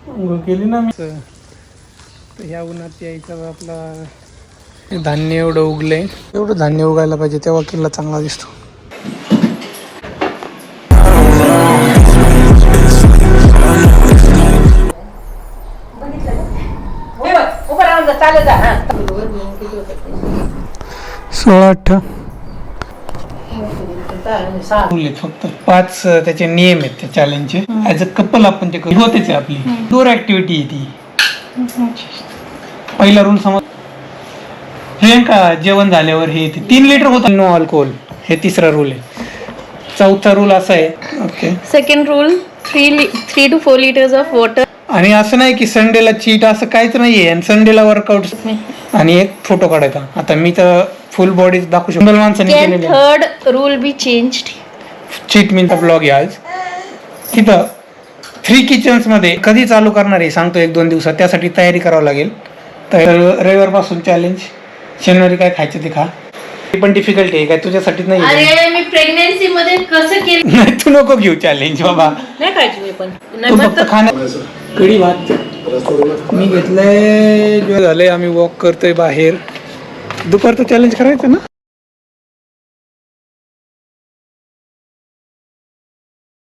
अंघोळ केली ना मी. तर ह्या उन्हात यायचं आपला धान्य एवढं उगलंय, एवढं धान्य उगायला पाहिजे तेव्हा किल्ला चांगला दिसतो. सोळा अठ्ठा फक्त 5 त्याचे नियम आहेत त्या चॅलेंजचे. ऍज अ कपल आपण ते करू होतेच आहे आपली डोर ऍक्टिव्हिटी आहे ती. पहिला रूल समज हे का जेवण झाल्यावर हे 3 लिटर होत नो अल्कोहोल, हे 3रा रूल आहे. 4था रूल असा आहे. Okay. Second rule 3 to 4 liters of water. आणि असं नाही की संडेला चीट असं काहीच नाहीये. आणि संडेला वर्कआउट आणि एक फोटो काढायचा. आता मी तर फुल बॉडी दाखवू शकतो. माणसाने केलेली. Third rule be changed. Cheat मीनचा ब्लॉग आहे आज. तिथं 3 किचन्स मध्ये कधी चालू करणार आहे सांगतो 1-2 दिवसात. त्यासाठी तयारी करावं लागेल. तर रविवारपासून चॅलेंज. शनिवारी काय खायचं ते खा. ते पण डिफिकल्ट आहे काय तुझ्यासाठी नाही. अरे मी प्रेग्नन्सी मध्ये कसं केलं. नाही तू नको घेऊ चॅलेंज बाबा. नाही खायची मी पण. तू फक्त खाण्या कढी भात मी घेतलंय. झालंय आम्ही वॉक करतोय बाहेर. दुपारचं चॅलेंज करायचं ना.